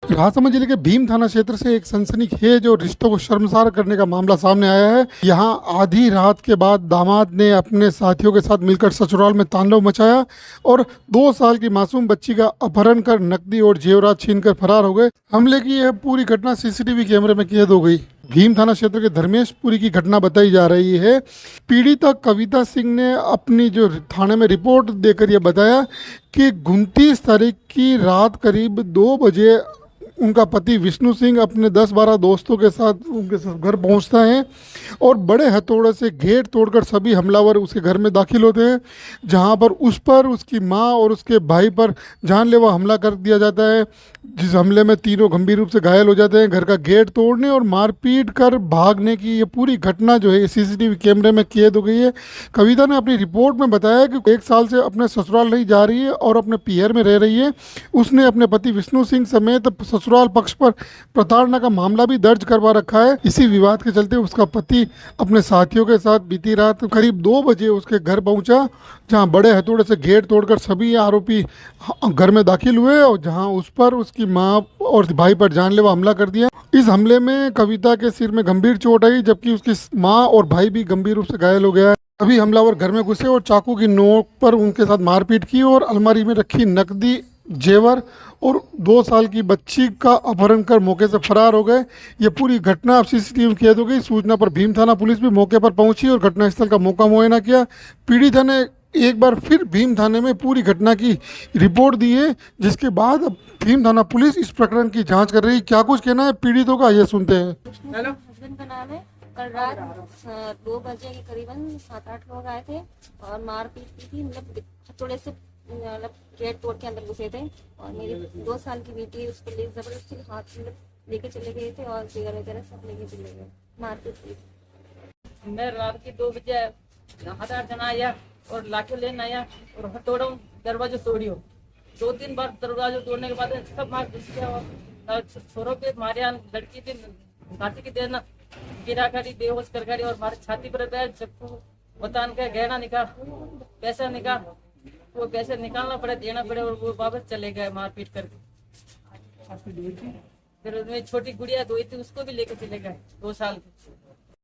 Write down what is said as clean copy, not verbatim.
राजसमंद जिले के भीम थाना क्षेत्र से एक सनसनीखेज और रिश्तों को शर्मसार करने का मामला सामने आया है। यहां आधी रात के बाद दामाद ने अपने साथियों के साथ मिलकर ससुराल में तांडव मचाया और 2 साल की मासूम बच्ची का अपहरण कर नकदी और जेवरात छीनकर फरार हो गए। हमले की यह पूरी घटना सीसीटीवी कैमरे में कैद हो गई। भीम थाना क्षेत्र के धर्मेशपुरी की घटना बताई जा रही है। पीड़िता कविता सिंह ने अपनी जो थाने में रिपोर्ट देकर यह बताया कि 29 तारीख की रात करीब 2 बजे उनका पति विष्णु सिंह अपने 10-12 दोस्तों के साथ उनके घर पहुंचता है और बड़े हथौड़े से गेट तोड़कर सभी हमलावर उसके घर में दाखिल होते हैं, जहां पर उस पर उसकी मां और उसके भाई पर जानलेवा हमला कर दिया जाता है, जिस हमले में तीनों गंभीर रूप से घायल हो जाते हैं। घर का गेट तोड़ने और मारपीट कर भागने की ये पूरी घटना जो है सीसीटीवी कैमरे में कैद हो गई है। कविता ने अपनी रिपोर्ट में बताया कि 1 साल से अपने ससुराल नहीं जा रही है और अपने पियर में रह रही है। उसने अपने पति विष्णु सिंह समेत ससुराल पक्ष पर प्रताड़ना का मामला भी दर्ज करवा रखा है। इसी विवाद के चलते उसका पति अपने साथियों के साथ बीती रात करीब 2 बजे उसके घर पहुंचा, जहां बड़े हथौड़े से गेट तोड़कर सभी आरोपी घर में दाखिल हुए और जहां उस पर उसकी मां और भाई पर जानलेवा हमला कर दिया। इस हमले में कविता के सिर में गंभीर चोट आई, जबकि उसकी मां और भाई भी गंभीर रूप से घायल हो गया है। अभी हमलावर घर में घुसे और चाकू की नोक पर उनके साथ मारपीट की और अलमारी में रखी नकदी, जेवर और 2 साल की बच्ची का अपहरण कर मौके से फरार हो गए। ये पूरी घटना अब सीसीटीवी में कैद हो गई। सूचना पर भीम थाना पुलिस भी मौके पर पहुंची और घटनास्थल का मौका मुआयना किया। पीड़िता ने एक बार फिर भीम थाने में पूरी घटना की रिपोर्ट दी है, जिसके बाद अब भीम थाना पुलिस इस प्रकरण की जांच कर रही है। क्या कुछ कहना है पीड़ितों का, ये सुनते हैं। हस्बैंड का नाम है। कल रात 2 बजे के करीबन 7-8 लोग आए थे और मारपीट की थी। मतलब हथौड़े से मतलब गेट तोड़ के अंदर घुसे थे और मेरी 2 साल की बेटी उसको ले जबरदस्ती हाथ में लेके चले गए थे और सिगर वगैरह सब लेके चले गए। मारपीट की। मैं रात की 2 बजे 7-8 जना आया और लाठी लेने आया और हथौड़ा दरवाजा तोड़ियो। 2-3 बार दरवाजा तोड़ने के बाद सब मार घुस गया और छोरों पे मारे। लड़की थी लाठी की देना गिरा करी, बेहोश कर करी और हमारी छाती पर बैठ चक्कू बतान के गहना निकाल, पैसा निकाल, वो पैसे निकालना पड़े, देना पड़े और वो वापस चले गए मारपीट करके। फिर उसमें छोटी गुड़िया 2 थी, उसको भी लेके चले गए 2 साल की।